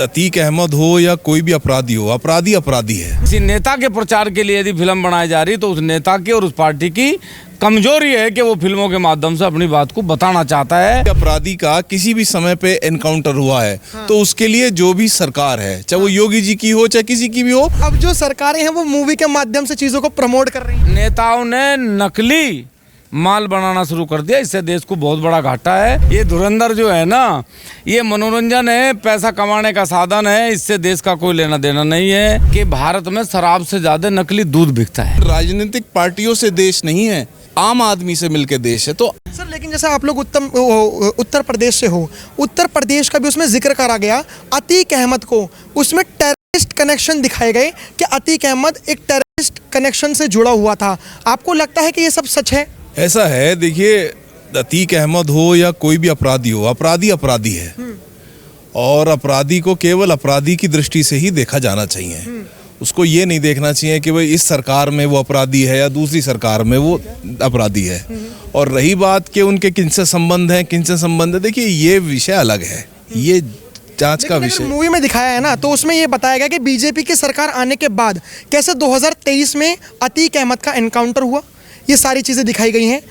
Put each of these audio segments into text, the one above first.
अतीक अहमद हो या कोई भी अपराधी हो, अपराधी अपराधी है। किसी नेता के प्रचार के लिए यदि फिल्म बनाई जा रही तो उस नेता की और उस पार्टी की कमजोरी है कि वो फिल्मों के माध्यम से अपनी बात को बताना चाहता है। अपराधी का किसी भी समय पे एनकाउंटर हुआ है तो उसके लिए जो भी सरकार है, चाहे वो योगी जी की हो चाहे किसी की भी हो, अब जो सरकारें हैं वो मूवी के माध्यम से चीजों को प्रमोट कर रही हैं। नेताओं ने नकली माल बनाना शुरू कर दिया, इससे देश को बहुत बड़ा घाटा है। ये धुरंधर जो है ना, ये मनोरंजन है, पैसा कमाने का साधन है, इससे देश का कोई लेना देना नहीं है। कि भारत में शराब से ज्यादा नकली दूध बिकता है। राजनीतिक पार्टियों से देश नहीं है, आम आदमी से मिलकर देश है। तो सर लेकिन जैसे आप लोग उत्तर प्रदेश से हो, उत्तर प्रदेश का भी उसमें जिक्र करा गया, अतीक अहमद को उसमें टेररिस्ट कनेक्शन दिखाए गए कि अतीक अहमद एक टेररिस्ट कनेक्शन से जुड़ा हुआ था। आपको लगता है कि ये सब सच है? ऐसा है, देखिए, अतीक अहमद हो या कोई भी अपराधी हो, अपराधी अपराधी है और अपराधी को केवल अपराधी की दृष्टि से ही देखा जाना चाहिए। उसको ये नहीं देखना चाहिए कि भाई इस सरकार में वो अपराधी है या दूसरी सरकार में वो अपराधी है। और रही बात कि उनके किनसे संबंध है, किनसे संबंध है, देखिए ये विषय अलग है, ये जांच का विषय। मूवी में दिखाया है ना, तो उसमें ये बताया गया कि बीजेपी की सरकार आने के बाद कैसे 2023 में अतीक अहमद का एनकाउंटर हुआ, ये सारी चीज़ें दिखाई गई हैं।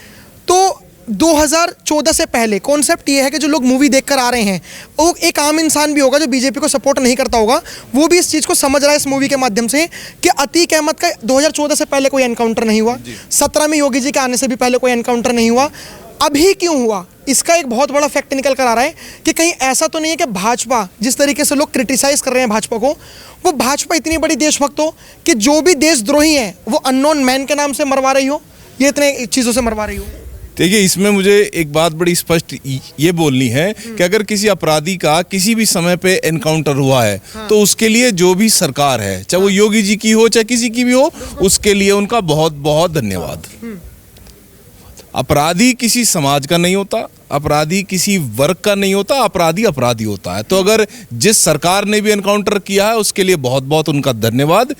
तो 2014 से पहले कॉन्सेप्ट ये है कि जो लोग मूवी देखकर आ रहे हैं, वो एक आम इंसान भी होगा जो बीजेपी को सपोर्ट नहीं करता होगा, वो भी इस चीज़ को समझ रहा है इस मूवी के माध्यम से कि अतीक अहमद का 2014 से पहले कोई एनकाउंटर नहीं हुआ, 17 में योगी जी के आने से भी पहले कोई एनकाउंटर नहीं हुआ, अभी क्यों हुआ? इसका एक बहुत बड़ा फैक्ट निकल कर आ रहा है कि कहीं ऐसा तो नहीं है कि भाजपा, जिस तरीके से लोग क्रिटिसाइज कर रहे हैं भाजपा को, वो भाजपा इतनी बड़ी देशभक्त हो कि जो भी देशद्रोही हैं वो अननोन मैन के नाम से मरवा रही हो, ये इतने चीज़ों से मरवा रही हो। देखिए, इसमें मुझे एक बात बड़ी स्पष्ट ये बोलनी है कि अगर किसी अपराधी का किसी भी समय पे एनकाउंटर हुआ है तो उसके लिए जो भी सरकार है, चाहे वो योगी जी की हो चाहे किसी की भी हो, उसके लिए उनका बहुत बहुत धन्यवाद। अपराधी किसी समाज का नहीं होता, अपराधी किसी वर्ग का नहीं होता, अपराधी अपराधी होता है। तो अगर जिस सरकार ने भी एनकाउंटर किया है उसके लिए बहुत बहुत उनका धन्यवाद।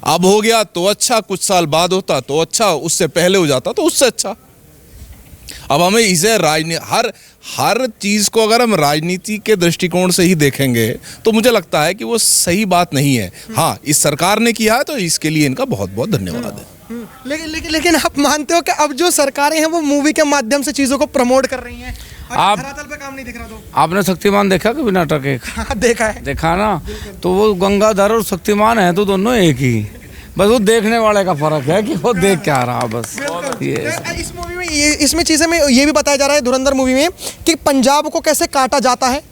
अब हो गया तो अच्छा, कुछ साल बाद होता तो अच्छा, उससे पहले हो जाता तो उससे अच्छा। अब हमें इसे हर चीज को अगर हम राजनीति के दृष्टिकोण से ही देखेंगे तो मुझे लगता है कि वो सही बात नहीं है। हाँ, इस सरकार ने किया है तो इसके लिए इनका बहुत बहुत धन्यवाद है। लेकिन आप मानते हो कि अब जो सरकारें हैं वो मूवी के माध्यम से चीजों को प्रमोट कर रही हैं? आप धरातल पे काम नहीं दिख रहा तो? आपने शक्तिमान देखा कभी नाटक? एक हाँ, देखा है। देखा ना, तो वो गंगाधर और शक्तिमान है तो दोनों एक ही, बस वो देखने वाले का फर्क है कि वो देख क्या रहा। बस ये इस मूवी में इसमें चीजें में ये भी बताया जा रहा है धुरंधर मूवी में कि पंजाब को कैसे काटा जाता है।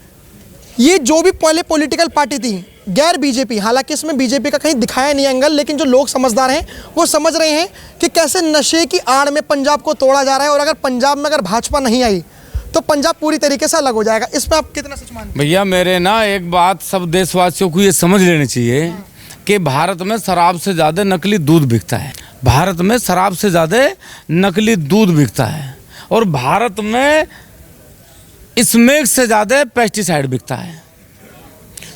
ये जो भी पहले पॉलिटिकल पार्टी थी गैर बीजेपी, हालांकि इसमें बीजेपी का कहीं दिखाया नहीं एंगल, लेकिन जो लोग समझदार हैं वो समझ रहे हैं कि कैसे नशे की आड़ में पंजाब को तोड़ा जा रहा है और अगर पंजाब में अगर भाजपा नहीं आई तो पंजाब पूरी तरीके से अलग हो जाएगा। इस पर आप कितना सच मानते हैं? भैया मेरे ना एक बात सब देशवासियों को ये समझ लेनी चाहिए कि भारत में शराब से ज़्यादा नकली दूध बिकता है। भारत में शराब से ज़्यादा नकली दूध बिकता है और भारत में स्मोक से ज़्यादा पेस्टिसाइड बिकता है।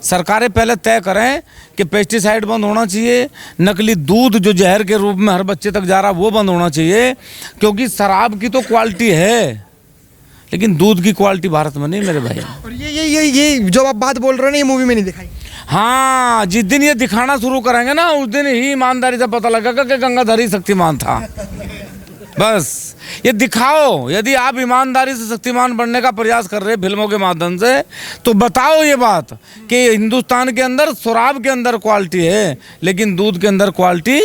सरकारें पहले तय करें कि पेस्टिसाइड बंद होना चाहिए, नकली दूध जो जहर के रूप में हर बच्चे तक जा रहा है वो बंद होना चाहिए, क्योंकि शराब की तो क्वालिटी है लेकिन दूध की क्वालिटी भारत में नहीं मेरे भाई। और ये जो आप बात बोल रहे हो ना, ये मूवी में नहीं दिखाई। हाँ, जिस दिन ये दिखाना शुरू करेंगे ना उस दिन ही ईमानदारी से पता लगेगा कि गंगाधर ही शक्तिमान था। बस ये दिखाओ, यदि आप ईमानदारी से शक्तिमान बनने का प्रयास कर रहे हैं फिल्मों के माध्यम से, तो बताओ ये बात कि हिंदुस्तान के अंदर शराब के अंदर क्वालिटी है लेकिन दूध के अंदर क्वालिटी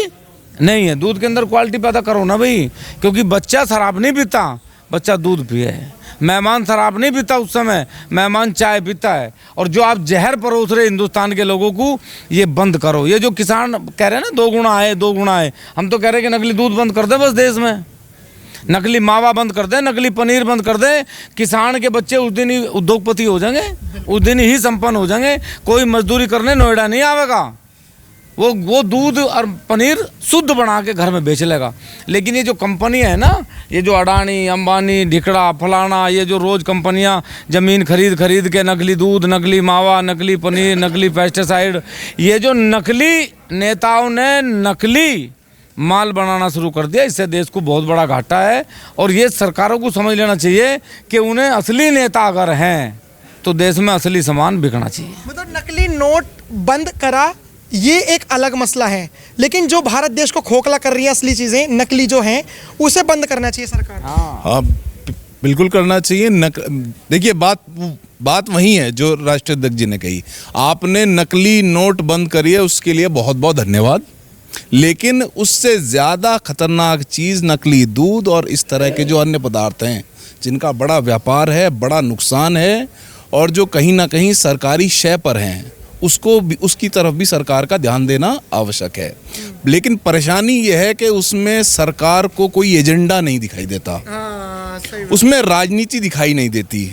नहीं है। दूध के अंदर क्वालिटी पैदा करो ना भाई, क्योंकि बच्चा शराब नहीं पीता, बच्चा दूध पिए। मेहमान शराब नहीं पीता उस समय, मेहमान चाय पीता है। और जो आप जहर परोस रहे हिंदुस्तान के लोगों को, ये बंद करो। ये जो किसान कह रहे हैं ना 2 गुना है 2 गुना है, हम तो कह रहे हैं कि नकली दूध बंद कर दे बस देश में, नकली मावा बंद कर दे, नकली पनीर बंद कर दे। किसान के बच्चे उस दिन ही उद्योगपति हो जाएंगे, उस दिन ही संपन्न हो जाएंगे। कोई मजदूरी करने नोएडा नहीं आवेगा, वो दूध और पनीर शुद्ध बना के घर में बेच लेगा। लेकिन ये जो कंपनी है ना, ये जो अडानी अंबानी ढिकड़ा फलाना, ये जो रोज़ कंपनियां ज़मीन खरीद के नकली दूध, नकली मावा, नकली पनीर, नकली पेस्टिसाइड, ये जो नकली नेताओं ने नकली माल बनाना शुरू कर दिया, इससे देश को बहुत बड़ा घाटा है। और ये सरकारों को समझ लेना चाहिए कि उन्हें असली नेता अगर हैं तो देश में असली सामान बिकना चाहिए। मतलब नकली नोट बंद करा ये एक अलग मसला है, लेकिन जो भारत देश को खोखला कर रही है असली चीजें नकली जो हैं उसे बंद करना चाहिए सरकार। हाँ बिल्कुल करना चाहिए। देखिए बात वही है जो राष्ट्रीय अध्यक्ष जी ने कही, आपने नकली नोट बंद करी है उसके लिए बहुत बहुत धन्यवाद, लेकिन उससे ज़्यादा खतरनाक चीज़ नकली दूध और इस तरह के जो अन्य पदार्थ हैं जिनका बड़ा व्यापार है, बड़ा नुकसान है और जो कहीं ना कहीं सरकारी शय पर हैं, उसको भी, उसकी तरफ भी सरकार का ध्यान देना आवश्यक है। लेकिन परेशानी यह है कि उसमें सरकार को कोई एजेंडा नहीं दिखाई देता, उसमें राजनीति दिखाई नहीं देती,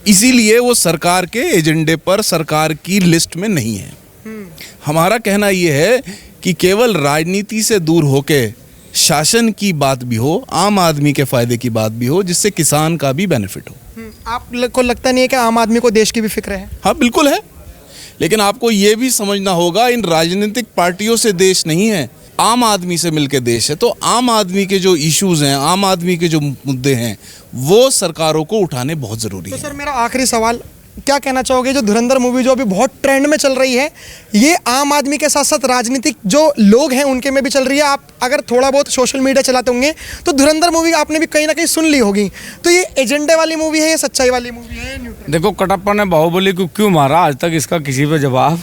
इसीलिए वो सरकार के एजेंडे पर सरकार की लिस्ट में नहीं है। हमारा कहना ये है कि केवल राजनीति से दूर होके शासन की बात भी हो, आम आदमी के फायदे की बात भी हो, जिससे किसान का भी बेनिफिट हो। आपको लगता नहीं है कि आम आदमी को देश की भी फिक्र है? हाँ बिल्कुल है, लेकिन आपको ये भी समझना होगा इन राजनीतिक पार्टियों से देश नहीं है, आम आदमी से मिलकर देश है। तो आम आदमी के जो इश्यूज हैं, आम आदमी के जो मुद्दे हैं, वो सरकारों को उठाने बहुत ज़रूरी है। तो सर मेरा आखिरी सवाल, क्या कहना चाहोगे जो धुरंधर मूवी जो अभी बहुत ट्रेंड में चल रही है, ये आम आदमी के साथ साथ राजनीतिक जो लोग हैं उनके में भी चल रही है? आप अगर थोड़ा बहुत सोशल मीडिया चलाते होंगे तो धुरंधर मूवी आपने भी कहीं ना कहीं सुन ली होगी, तो ये एजेंडे वाली मूवी है या सच्चाई वाली मूवी है? देखो कटप्पा ने बाहुबली को क्यों मारा, आज तक इसका किसी पे जवाब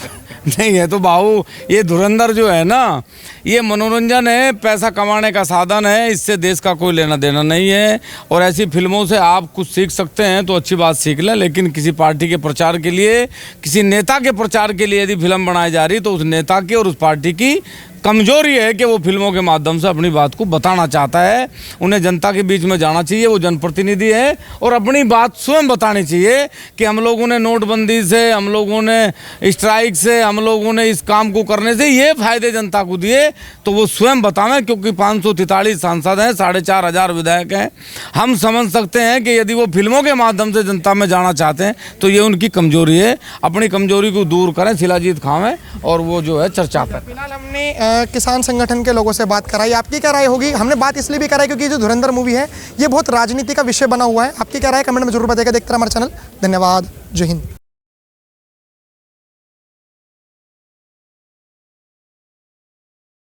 नहीं है। तो ये धुरंधर जो है ना, ये मनोरंजन है, पैसा कमाने का साधन है, इससे देश का कोई लेना देना नहीं है। और ऐसी फिल्मों से आप कुछ सीख सकते हैं तो अच्छी बात सीख लें, लेकिन किसी पार्टी के प्रचार के लिए, किसी नेता के प्रचार के लिए यदि फिल्म बनाई जा रही तो उस नेता की और उस पार्टी की कमजोरी है कि वो फिल्मों के माध्यम से अपनी बात को बताना चाहता है। उन्हें जनता के बीच में जाना चाहिए, वो जनप्रतिनिधि है, और अपनी बात स्वयं बतानी चाहिए कि हम लोगों ने नोटबंदी से, हम लोगों ने स्ट्राइक से, हम लोगों ने इस काम को करने से ये फायदे जनता को दिए, तो वो स्वयं बतावें। क्योंकि 543 सांसद हैं, 4500 विधायक हैं, हम समझ सकते हैं कि यदि वो फिल्मों के माध्यम से जनता में जाना चाहते हैं तो ये उनकी कमजोरी है। अपनी कमजोरी को दूर करें, शिलाजीत खावें और वो जो है चर्चा करें। फिलहाल हमने किसान संगठन के लोगों से बात कराई, आपकी क्या राय होगी? हमने बात इसलिए भी कराई क्योंकि जो धुरंधर मूवी है ये बहुत राजनीति का विषय बना हुआ है। आपकी क्या राय कमेंट में जरूर बताइएगा। देखते रहिए हमारा चैनल। धन्यवाद। जय हिंद।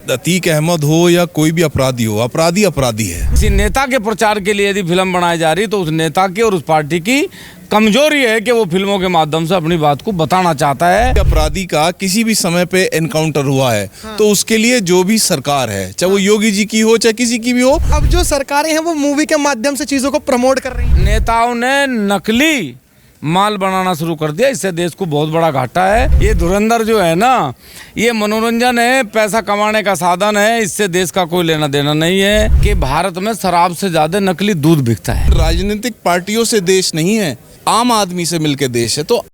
अतीक अहमद हो या कोई भी अपराधी हो, अपराधी अपराधी है। किसी नेता के प्रचार के लिए यदि फिल्म बनाई जा रही तो उस नेता की और उस पार्टी की कमजोरी है कि वो फिल्मों के माध्यम से अपनी बात को बताना चाहता है। अपराधी का किसी भी समय पे एनकाउंटर हुआ है तो उसके लिए जो भी सरकार है, चाहे वो योगी जी की हो चाहे किसी की भी हो, अब जो सरकारें हैं वो मूवी के माध्यम से चीजों को प्रमोट कर रही हैं। नेताओं ने नकली माल बनाना शुरू कर दिया, इससे देश को बहुत बड़ा घाटा है। ये धुरंधर जो है ना, ये मनोरंजन है, पैसा कमाने का साधन है, इससे देश का कोई लेना देना नहीं है। कि भारत में शराब से ज्यादा नकली दूध बिकता है। राजनीतिक पार्टियों से देश नहीं है, आम आदमी से मिलकर देश है। तो